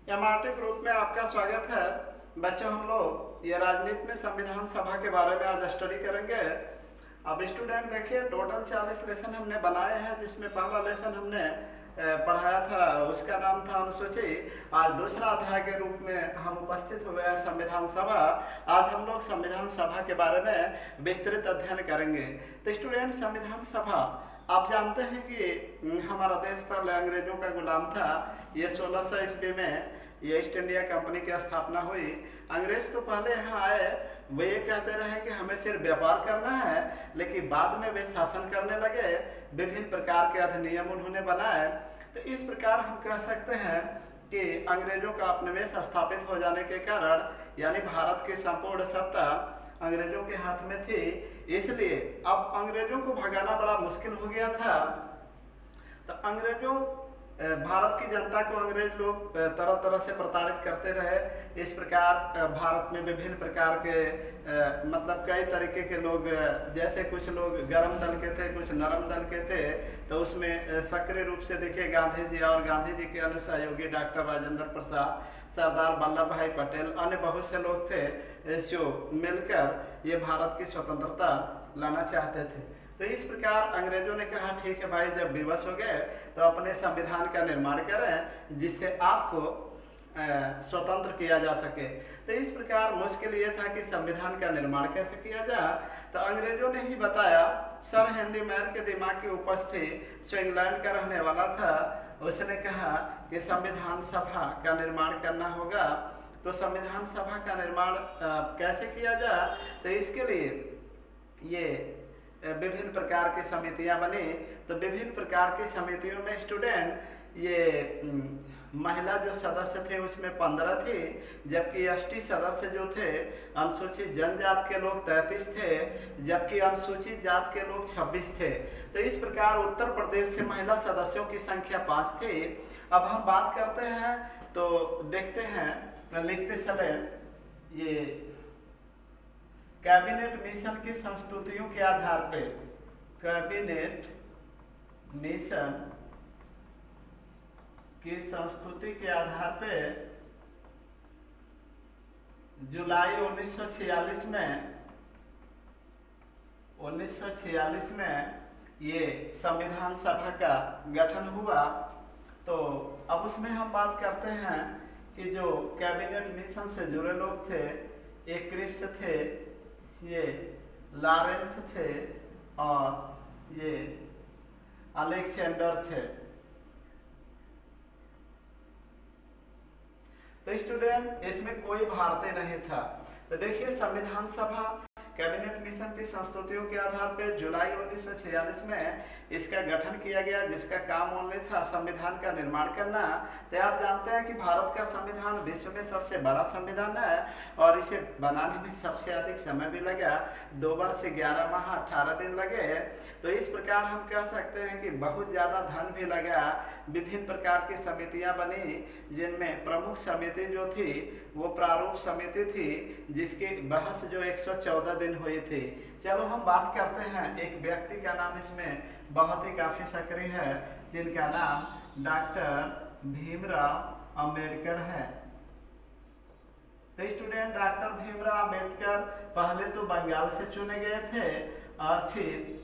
MRT group में आपका स्वागत है। बच्चों, हम लोग ये राजनीति में संविधान सभा के बारे में आज स्टडी करेंगे। अब स्टूडेंट देखिए, टोटल 40 लेसन हमने बनाए हैं, जिसमें पहला लेसन हमने पढ़ाया था, उसका नाम था अनुसूची। आज दूसरा अध्याय के रूप में हम उपस्थित हुए हैं संविधान सभा। आज हम लोग संविधान सभा के बारे में विस्तृत अध्ययन करेंगे। तो स्टूडेंट, संविधान सभा आप जानते हैं कि हमारा देश पहले अंग्रेजों का गुलाम था। ये 1600 ईस्वी में ये ईस्ट इंडिया कंपनी की स्थापना हुई। अंग्रेज तो पहले यहाँ आए, वे ये कहते रहे कि हमें सिर्फ व्यापार करना है, लेकिन बाद में वे शासन करने लगे। विभिन्न प्रकार के अधिनियम उन्होंने बनाए। तो इस प्रकार हम कह सकते हैं कि अंग्रेजों का उपनिवेश स्थापित हो जाने के कारण, यानी भारत की संपूर्ण सत्ता अंग्रेजों के हाथ में थी, इसलिए अब अंग्रेजों को भगाना बड़ा मुश्किल हो गया था। तो अंग्रेजों भारत की जनता को अंग्रेज लोग तरह तरह से प्रताड़ित करते रहे। इस प्रकार भारत में विभिन्न प्रकार के मतलब कई तरीके के लोग, जैसे कुछ लोग गर्म दल के थे, कुछ नरम दल के थे। तो उसमें सक्रिय रूप से देखिए गांधी जी और गांधी जी के अन्य सहयोगी डॉक्टर राजेंद्र प्रसाद, सरदार वल्लभ भाई पटेल, अन्य बहुत से लोग थे जो मिलकर ये भारत की स्वतंत्रता लाना चाहते थे। तो इस प्रकार अंग्रेजों ने कहा, ठीक है भाई, जब विवश हो गए तो अपने संविधान का निर्माण करें जिससे आपको स्वतंत्र किया जा सके। तो इस प्रकार मुश्किल ये था कि संविधान का निर्माण कैसे किया जाए। तो अंग्रेजों ने ही बताया। सर हेनरी मैर के दिमाग की उपज थी, जो इंग्लैंड का रहने वाला था। उसने कहा कि संविधान सभा का निर्माण करना होगा। तो संविधान सभा का निर्माण कैसे किया जाए, तो इसके लिए ये विभिन्न प्रकार की समितियां बनी। तो विभिन्न प्रकार की समितियों में स्टूडेंट ये महिला जो सदस्य थे उसमें 15 थी, जबकि एसटी सदस्य जो थे, अनुसूचित जनजात के लोग 33 थे, जबकि अनुसूचित जात के लोग 26 थे। तो इस प्रकार उत्तर प्रदेश से महिला सदस्यों की संख्या 5 थी। अब हम बात करते हैं तो देखते हैं, लिखते चले, ये कैबिनेट मिशन की संस्तुतियों के आधार पे, कैबिनेट मिशन की संस्तुति के आधार पे जुलाई 1946 में ये संविधान सभा का गठन हुआ। तो अब उसमें हम बात करते हैं कि जो कैबिनेट मिशन से जुड़े लोग थे, एक क्रिप्स थे, ये लॉरेंस थे और ये अलेक्जेंडर थे। तो स्टूडेंट, इसमें कोई भारतीय नहीं था। तो देखिए, संविधान सभा कैबिनेट मिशन की संस्तुतियों के आधार पर जुलाई 1946 में इसका गठन किया गया, जिसका काम ओनली था संविधान का निर्माण करना। तो आप जानते हैं कि भारत का संविधान विश्व में सबसे बड़ा संविधान है और इसे बनाने में सबसे अधिक समय भी लगा। 2 वर्ष 11 माह 18 दिन लगे। तो इस प्रकार हम कह सकते हैं कि बहुत ज़्यादा धन भी लगा। विभिन्न प्रकार की समितियां बनी, जिनमें प्रमुख समिति जो थी वो प्रारूप समिति थी, जिसकी बहस जो 114 दिन हुई थी। चलो हम बात करते हैं, एक व्यक्ति का नाम इसमें बहुत ही काफ़ी सक्रिय है, जिनका नाम डॉक्टर भीमराव अंबेडकर है। तो स्टूडेंट, डॉक्टर भीमराव अंबेडकर पहले तो बंगाल से चुने गए थे और फिर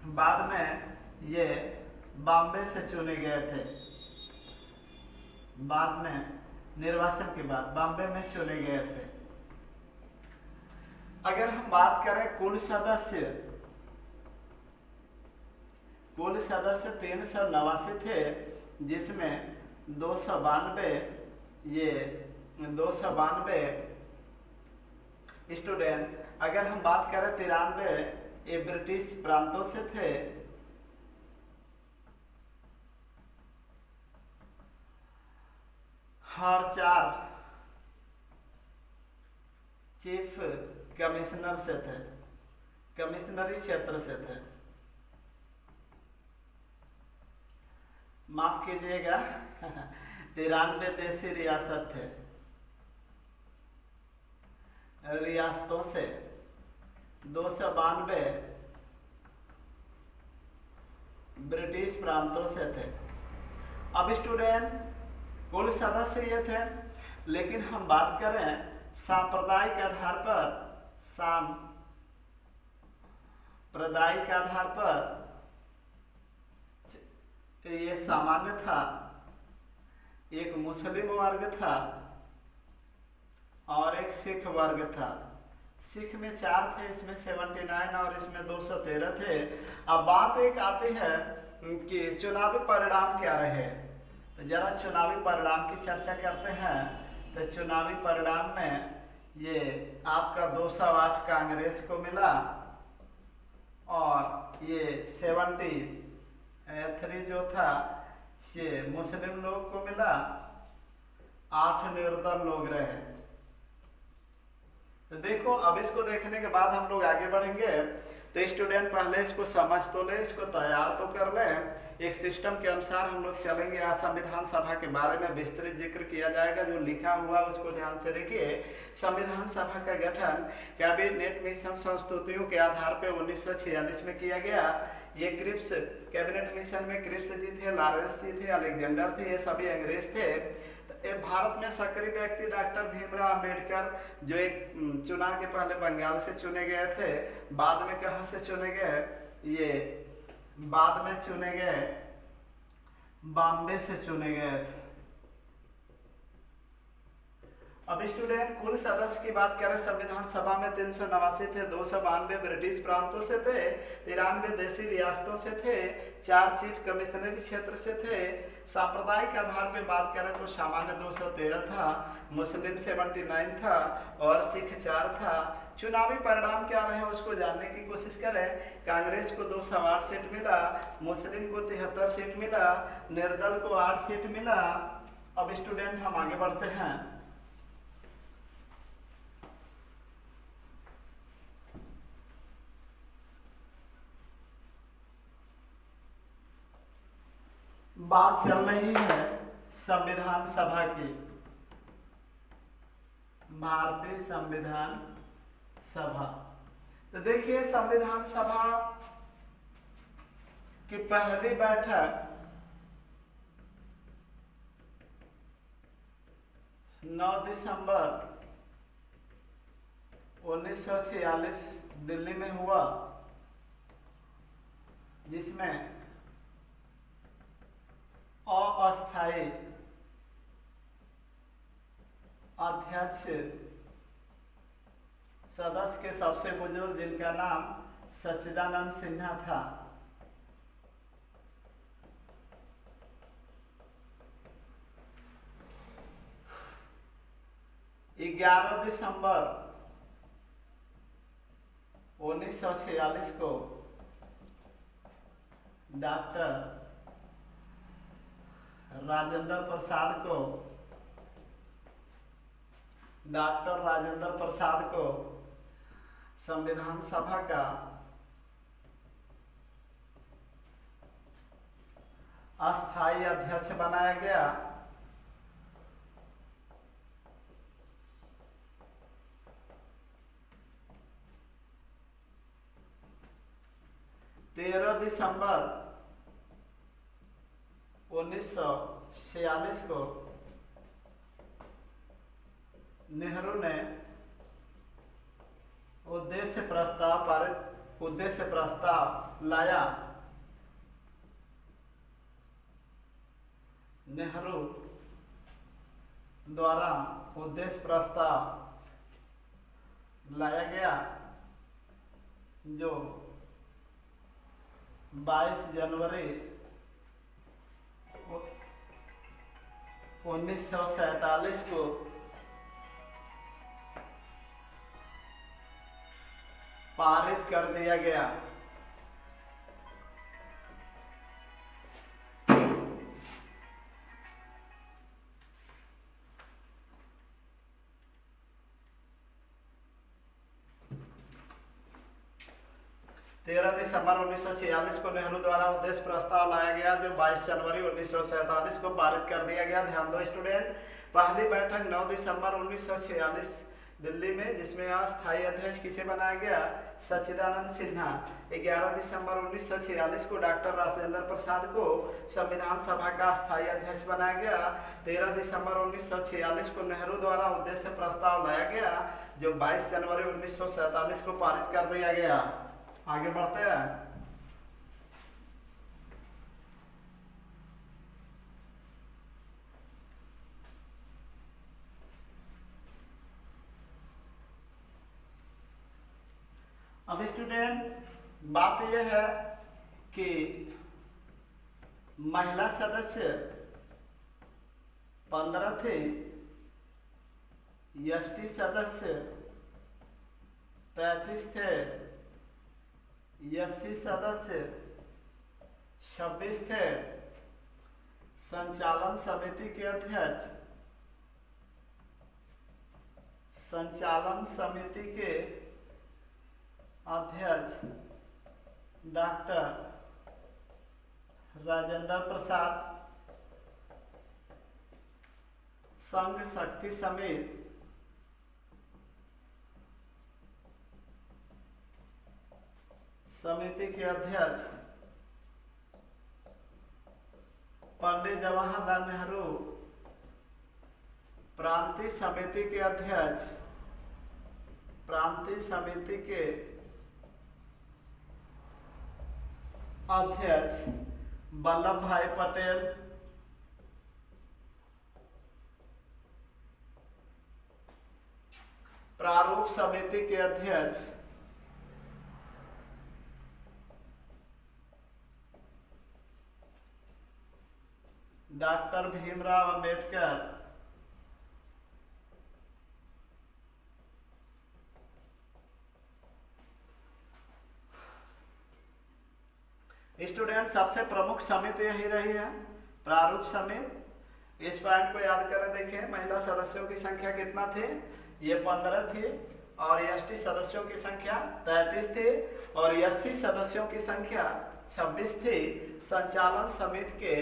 बाद में ये बॉम्बे से चुने गए थे। बाद में निर्वाचन के बाद बॉम्बे में चुने गए थे। अगर हम बात करें कुल सदस्य 389 थे, जिसमें 292 स्टूडेंट, अगर हम बात करें 93 ये ब्रिटिश प्रांतों से थे। और 4 चीफ कमिश्नर से थे, कमिश्नरी क्षेत्र से थे। माफ कीजिएगा 93 देशी रियासत थे, रियासतों से 292 ब्रिटिश प्रांतों से थे। अब स्टूडेंट कुल सदस्य ये थे, लेकिन हम बात करें सांप्रदायिक आधार पर, सांप्रदायिक आधार पर ये सामान्य था, एक मुस्लिम वर्ग था और एक सिख वर्ग था। सिख में 4 थे, इसमें 79 और इसमें 213 थे। अब बात एक आती है कि चुनावी परिणाम क्या रहे, तो जरा चुनावी परिणाम की चर्चा करते हैं। तो चुनावी परिणाम में ये आपका 208 कांग्रेस को मिला और ये 73 जो था ये मुस्लिम लोग को मिला, 8 निर्दल लोग रहे। तो देखो, अब इसको देखने के बाद हम लोग आगे बढ़ेंगे। तो स्टूडेंट पहले इसको समझ तो ले, इसको तैयार तो कर ले। एक सिस्टम के अनुसार हम लोग चलेंगे। आज संविधान सभा के बारे में विस्तृत जिक्र किया जाएगा, जो लिखा हुआ उसको ध्यान से देखिए। संविधान सभा का गठन कैबिनेट मिशन संस्तुतियों के आधार पर 1946 में किया गया। ये क्रिप्स कैबिनेट मिशन में क्रिप्स जी थे, लॉरेंस जी थे, अलेक्जेंडर थे, ये सभी अंग्रेज थे। भारत में सक्रिय व्यक्ति डॉक्टर भीमराव अंबेडकर, जो एक चुनाव के पहले बंगाल से चुने गए थे, बाद में कहाँ से चुने गए, ये बाद में चुने गए बॉम्बे से चुने गए थे। अब स्टूडेंट कुल सदस्य की बात करें संविधान सभा में 389 थे, 292 ब्रिटिश प्रांतों से थे, 93 देशी रियासतों से थे, 4 चीफ कमिश्नरी क्षेत्र से थे। सांप्रदायिक आधार पे बात करें तो सामान्य 213 था, मुस्लिम 79 था और सिख 4 था। चुनावी परिणाम क्या रहे उसको जानने की कोशिश करें। कांग्रेस को 208 सीट मिला, मुस्लिम को 73 सीट मिला, निर्दल को 8 सीट मिला। अब स्टूडेंट हम आगे बढ़ते हैं। बात चल रही है संविधान सभा की, भारतीय संविधान सभा। तो देखिए, संविधान सभा की पहली बैठक 9 दिसंबर 1946 दिल्ली में हुआ, जिसमें अस्थायी अध्यक्ष सदस्य के सबसे बुजुर्ग, जिनका नाम सच्चिदानंद सिन्हा था। 11 दिसंबर 1946 को डॉक्टर राजेंद्र प्रसाद को संविधान सभा का अस्थायी अध्यक्ष बनाया गया। 13 दिसंबर 1946 को नेहरू ने उद्देश्य प्रस्ताव लाया। नेहरू द्वारा उद्देश्य प्रस्ताव लाया गया, जो 22 जनवरी 1947 को पारित कर दिया गया। दिसंबर 1946 को नेहरू द्वारा उद्देश्य प्रस्ताव लाया गया, जो 22 जनवरी 1947 को पारित कर दिया गया। ध्यान दो स्टूडेंट, पहली बैठक 9 दिसंबर 1946 दिल्ली में, जिसमें अस्थायी अध्यक्ष किसे बनाया गया? सच्चिदानंद सिन्हा। 11 दिसंबर 1946 को डॉक्टर राजेंद्र प्रसाद को संविधान सभा का अस्थायी अध्यक्ष बनाया गया। 13 दिसंबर 1946 को नेहरू द्वारा उद्देश्य प्रस्ताव लाया गया, जो 22 जनवरी 1947 को पारित कर दिया गया। आगे बढ़ते हैं। अब स्टूडेंट बात यह है कि महिला सदस्य 15 थे, एसटी सदस्य 33 थे, एससी सदस्य 26 थे, संचालन समिति के अध्यक्ष डॉक्टर राजेंद्र प्रसाद, संघ शक्ति समिति के अध्यक्ष पंडित जवाहरलाल नेहरू, प्रांतीय समिति के अध्यक्ष वल्लभ भाई पटेल, प्रारूप समिति के अध्यक्ष डॉक्टर भीमराव अंबेडकर, स्टूडेंट सबसे प्रमुख समिति यही रही है, प्रारूप समिति। इस पॉइंट को याद करें। देखें, महिला सदस्यों की संख्या कितना थे? ये 15 थी, और एसटी सदस्यों की संख्या 33 थी, और एससी सदस्यों की संख्या 26 थी। संचालन समिति के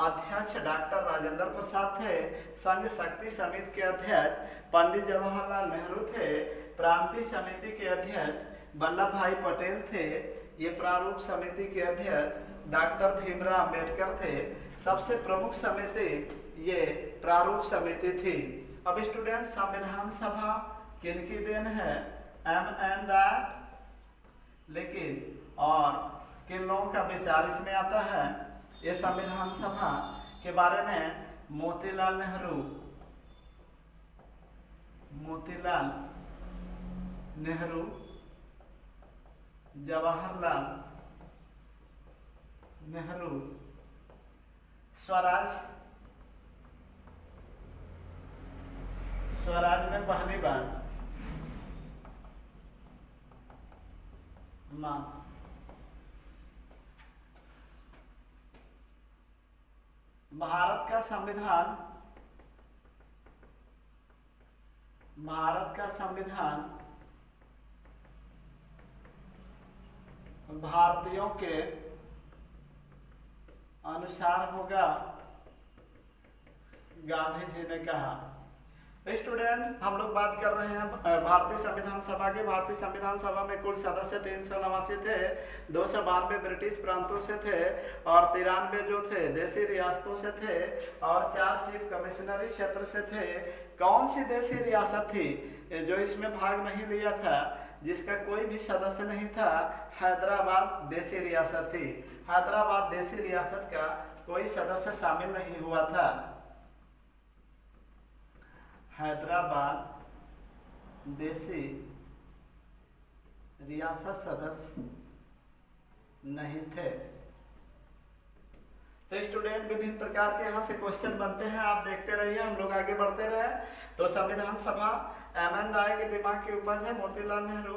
अध्यक्ष डॉक्टर राजेंद्र प्रसाद थे, संघ शक्ति समिति के अध्यक्ष पंडित जवाहरलाल नेहरू थे, प्रांतीय समिति के अध्यक्ष वल्लभ भाई पटेल थे, ये प्रारूप समिति के अध्यक्ष डॉक्टर भीमराव अंबेडकर थे। सबसे प्रमुख समिति ये प्रारूप समिति थी। अब स्टूडेंट, संविधान सभा किनकी देन है? एम.एन. राय। लेकिन और किन लोगों का विचार इसमें आता है? ये संविधान सभा के बारे में मोतीलाल नेहरू, जवाहरलाल नेहरू, स्वराज में पहली बार मां भारत का संविधान भारतीयों के अनुसार होगा, गांधी जी ने कहा। स्टूडेंट, हम लोग बात कर रहे हैं भारतीय संविधान सभा के। भारतीय संविधान सभा में कुल सदस्य 389 थे, 292 ब्रिटिश प्रांतों से थे, और 93 जो थे देशी रियासतों से थे, और 4 चीफ कमिश्नरी क्षेत्र से थे। कौन सी देशी रियासत थी जो इसमें भाग नहीं लिया था, जिसका कोई भी सदस्य नहीं था? हैदराबाद देशी रियासत थी। हैदराबाद देशी रियासत का कोई सदस्य शामिल नहीं हुआ था। हैदराबाद देशी रियासत सदस्य नहीं थे। तो स्टूडेंट, विभिन्न प्रकार के यहाँ से क्वेश्चन बनते हैं, आप देखते रहिए, हम लोग आगे बढ़ते रहे। तो संविधान सभा एम.एन. राय के दिमाग की उपज है, मोतीलाल नेहरू।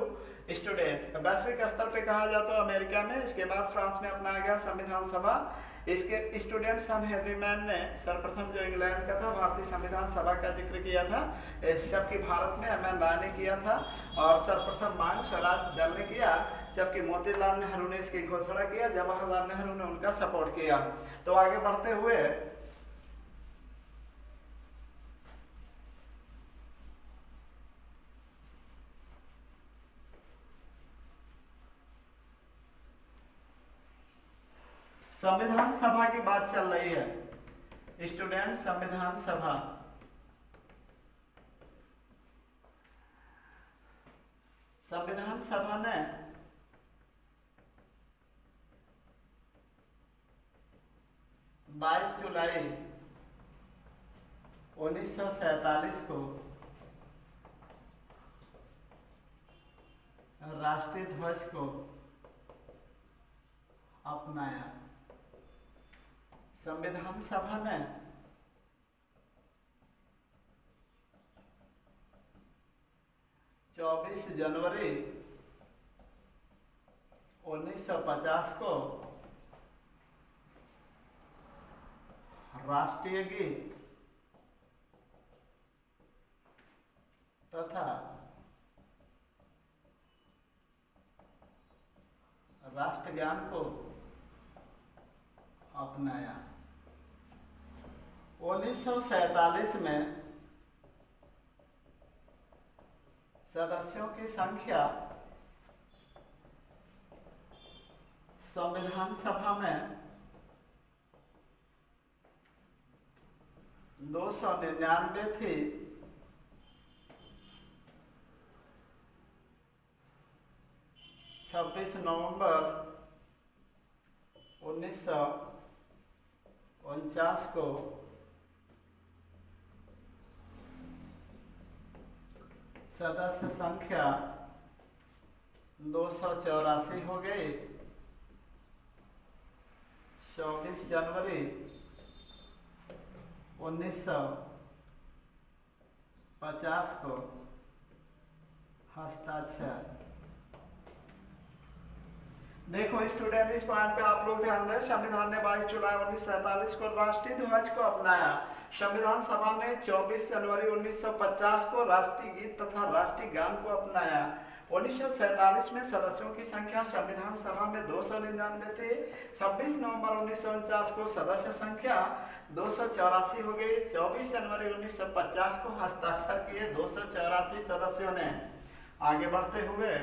स्टूडेंट, वैश्विक स्तर पे कहा जाए तो अमेरिका में, इसके बाद फ्रांस में अपनाया गया संविधान सभा। इसके स्टूडेंट सन हेनरी मैन ने सर्वप्रथम जो इंग्लैंड का था भारतीय संविधान सभा का जिक्र किया था, जबकि भारत में एम.एन. राय ने किया था, और सर्वप्रथम मांग स्वराज दल ने किया, जबकि मोतीलाल नेहरू ने इसकी घोषणा किया, जवाहरलाल नेहरू ने उनका सपोर्ट किया। तो आगे बढ़ते हुए संविधान सभा की बात चल रही है स्टूडेंट। संविधान सभा, संविधान सभा ने 22 जुलाई 1947 को राष्ट्रीय ध्वज को अपनाया। संविधान सभा ने 24 जनवरी 1950 को राष्ट्रीय गीत तथा राष्ट्रगान को अपनाया। 1947 में सदस्यों की संख्या संविधान सभा में 299 थी। 26 नवंबर 1949 को सदस्य संख्या 284 हो गई। 24 जनवरी 1950 को हस्ताक्षर। देखो स्टूडेंट, इस पॉइंट पे आप लोग ध्यान दें। संविधान ने 22 जुलाई 1947 को राष्ट्रीय ध्वज को अपनाया। संविधान सभा ने 24 जनवरी 1950 को राष्ट्रीय गीत तथा राष्ट्रीय गान को अपनाया। 1947 में सदस्यों की संख्या संविधान सभा में 299 थे। 26 नवंबर 1949 को सदस्य संख्या 284 हो गई। 24 जनवरी 1950 को हस्ताक्षर किए 284 सदस्यों ने। आगे बढ़ते हुए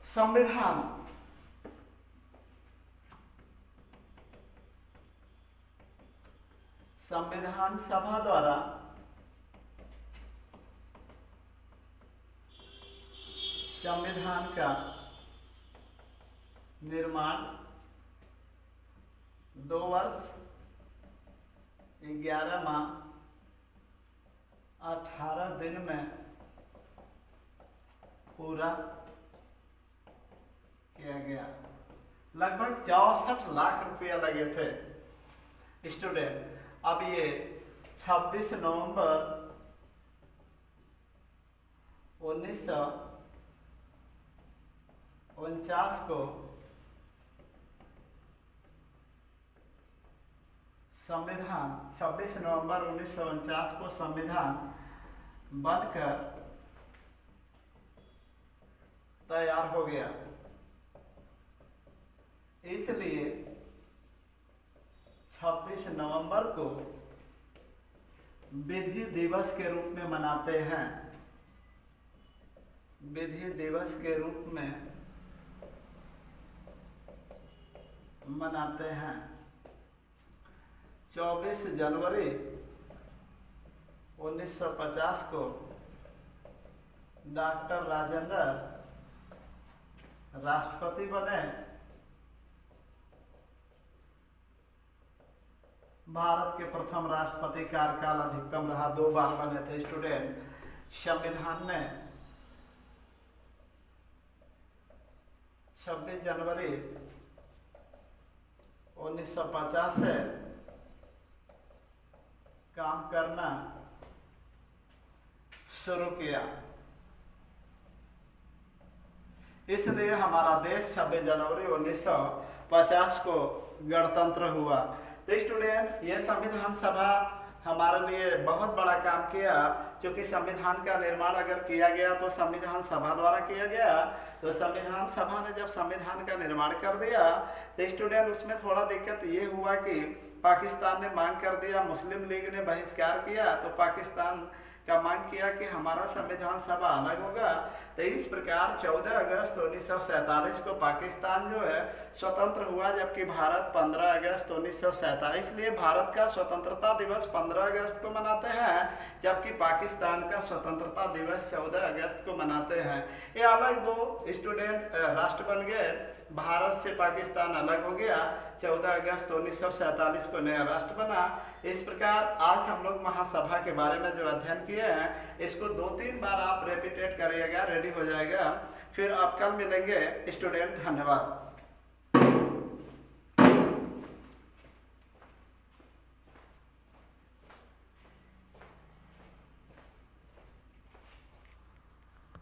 संविधान संविधान सभा द्वारा संविधान का निर्माण 2 वर्ष 11 माह 18 दिन में पूरा किया गया। लगभग 64 लाख रुपया लगे थे स्टूडेंट। अब ये 26 नवंबर 1949 को संविधान 26 नवंबर 1949 को संविधान बनकर तैयार हो गया। इसलिए 26 नवंबर को विधि दिवस के रूप में मनाते हैं। विधि दिवस के रूप में मनाते हैं। 24 जनवरी 1950 को डॉक्टर राजेंद्र राष्ट्रपति बने। भारत के प्रथम राष्ट्रपति कार्यकाल अधिकतम रहा, 2 बार बने थे स्टूडेंट। संविधान ने 26 जनवरी 1950 से काम करना शुरू किया। इसलिए हमारा देश 26 जनवरी 1950 को गणतंत्र हुआ। तो स्टूडेंट, ये संविधान सभा हमारे लिए बहुत बड़ा काम किया, क्योंकि संविधान का निर्माण अगर किया गया तो संविधान सभा द्वारा किया गया। तो संविधान सभा ने जब संविधान का निर्माण कर दिया तो स्टूडेंट उसमें थोड़ा दिक्कत ये हुआ कि पाकिस्तान ने मांग कर दिया, मुस्लिम लीग ने बहिष्कार किया, तो पाकिस्तान का मांग किया कि हमारा संविधान सभा अलग होगा। तो इस प्रकार 14 अगस्त 1947 को पाकिस्तान जो है स्वतंत्र हुआ, जबकि भारत 15 अगस्त 1947, इसलिए भारत का स्वतंत्रता दिवस 15 अगस्त को मनाते हैं, जबकि पाकिस्तान का स्वतंत्रता दिवस 14 अगस्त को मनाते हैं। ये अलग दो स्टूडेंट राष्ट्र बन गए, भारत से पाकिस्तान अलग हो गया, 14 अगस्त 1947 को नया राष्ट्र बना। इस प्रकार आज हम लोग महासभा के बारे में जो अध्ययन किए हैं इसको 2-3 बार आप रिपीटेट करिएगा, रेडी हो जाएगा। फिर आप कल मिलेंगे स्टूडेंट। धन्यवाद।